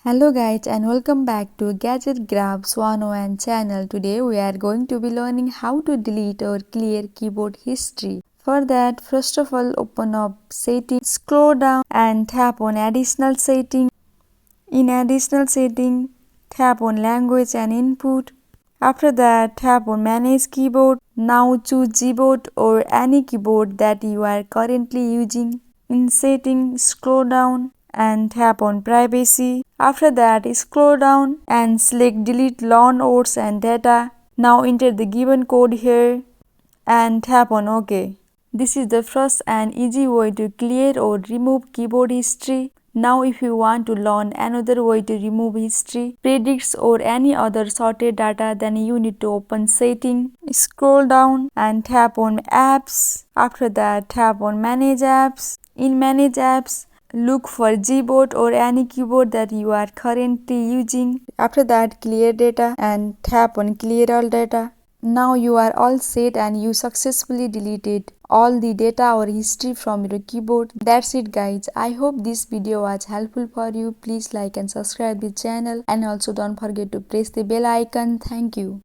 Hello guys and welcome back to Gadget Grabs 101 channel. Today we are going to be learning how to delete or clear keyboard history. For that, first of all open up settings, scroll down and tap on additional setting. In additional setting, tap on language and input. After that, tap on manage keyboard. Now choose Gboard or any keyboard that you are currently using. In setting, scroll down and tap on privacy. After that, scroll down and select delete long notes and data. Now enter the given code here and tap on OK. This is the first and easy way to clear or remove keyboard history. Now if you want to learn another way to remove history, predicts or any other sorted data, then you need to open setting, scroll down and tap on apps. After that, tap on manage apps. In manage apps, look for Gboard or any keyboard that you are currently using. After that, clear data and tap on clear all data. Now you are all set and you successfully deleted all the data or history from your keyboard. That's it guys. I hope this video was helpful for you. Please like and subscribe the channel and also don't forget to press the bell icon. Thank you.